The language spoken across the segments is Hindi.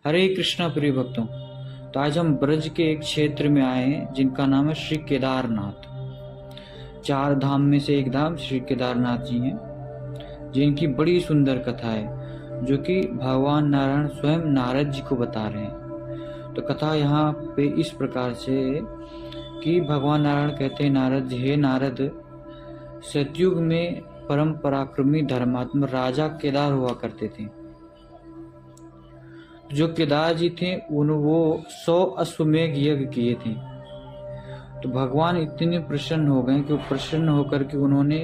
हरे कृष्णा प्रिय भक्तों, तो आज हम ब्रज के एक क्षेत्र में आए हैं जिनका नाम है श्री केदारनाथ। चार धाम में से एक धाम श्री केदारनाथ जी हैं, जिनकी बड़ी सुंदर कथा है जो कि भगवान नारायण स्वयं नारद जी को बता रहे हैं। तो कथा यहाँ पे इस प्रकार से है कि भगवान नारायण कहते हैं नारद, हे नारद, सतयुग में परम पराक्रमी धर्मात्मा राजा केदार हुआ करते थे। जो केदार जी थे वो 100 अश्वमेघ यज्ञ किए थे। तो भगवान इतने प्रसन्न हो गए कि वो प्रसन्न होकर के उन्होंने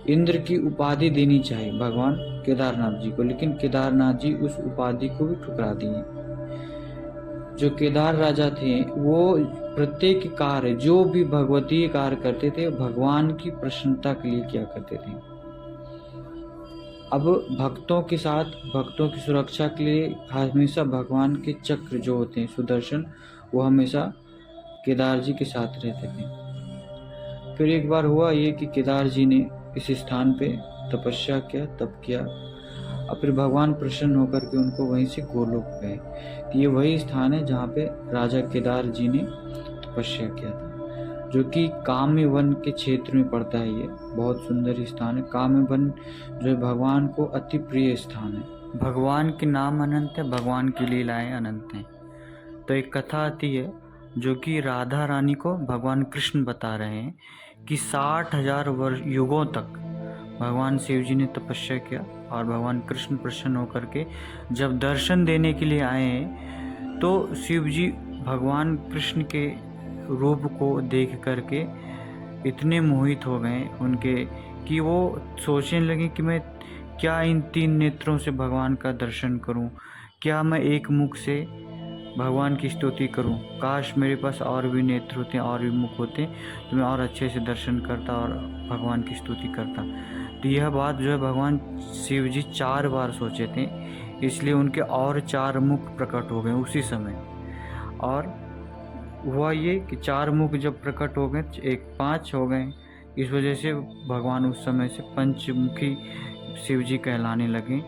इंद्र की उपाधि देनी चाहिए भगवान केदारनाथ जी को, लेकिन केदारनाथ जी उस उपाधि को भी ठुकरा दिए। जो केदार राजा थे वो प्रत्येक कार्य जो भी भगवतीय कार्य करते थे भगवान की प्रसन्नता के लिए किया करते थे। अब भक्तों के साथ भक्तों की सुरक्षा के लिए हमेशा भगवान के चक्र जो होते हैं सुदर्शन, वो हमेशा केदार जी के साथ रहते थे। फिर एक बार हुआ ये कि केदार जी ने इस स्थान पे तपस्या किया, तप किया, और फिर भगवान प्रसन्न होकर के उनको वहीं से गोलोक गए। तो ये वही स्थान है जहाँ पे राजा केदार जी ने तपस्या किया था, जो कि काम्य वन के क्षेत्र में पड़ता है। ये बहुत सुंदर स्थान है। काम्य वन जो है भगवान को अति प्रिय स्थान है। भगवान के नाम अनंत है, भगवान की लीलाएं अनंत हैं। तो एक कथा आती है जो कि राधा रानी को भगवान कृष्ण बता रहे हैं कि 60,000 वर्ष युगों तक भगवान शिव जी ने तपस्या किया और भगवान कृष्ण प्रसन्न होकर के जब दर्शन देने के लिए आए हैं तो शिव जी भगवान कृष्ण के रूप को देख करके इतने मोहित हो गए उनके कि वो सोचने लगे कि मैं क्या इन 3 नेत्रों से भगवान का दर्शन करूं, क्या मैं एक मुख से भगवान की स्तुति करूं। काश मेरे पास और भी नेत्र होते, और भी मुख होते तो मैं और अच्छे से दर्शन करता और भगवान की स्तुति करता। तो यह बात जो है भगवान शिव जी 4 बार सोचे थे, इसलिए उनके और 4 मुख प्रकट हो गए उसी समय। और हुआ ये कि 4 मुख जब प्रकट हो गए, एक 5 हो गए। इस वजह से भगवान उस समय से पंचमुखी शिव जी कहलाने लगे।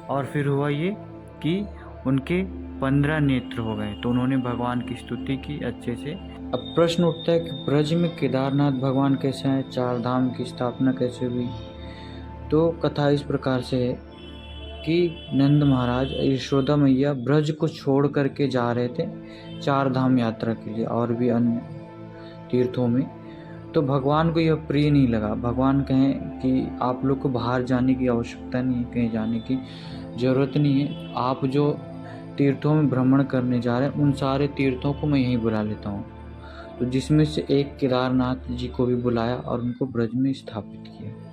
और फिर हुआ ये कि उनके 15 नेत्र हो गए, तो उन्होंने भगवान की स्तुति की अच्छे से। अब प्रश्न उठता है कि ब्रज में केदारनाथ भगवान कैसे आए, 4 धाम की स्थापना कैसे हुई। तो कथा इस प्रकार से है कि नंद महाराज यशोदा मैया ब्रज को छोड़ करके जा रहे थे 4 धाम यात्रा के लिए और भी अन्य तीर्थों में। तो भगवान को यह प्रिय नहीं लगा। भगवान कहें कि आप लोग को बाहर जाने की आवश्यकता नहीं है, कहीं जाने की ज़रूरत नहीं है। आप जो तीर्थों में भ्रमण करने जा रहे हैं उन सारे तीर्थों को मैं यहीं बुला लेता हूँ। तो जिसमें से एक केदारनाथ जी को भी बुलाया और उनको ब्रज में स्थापित किया।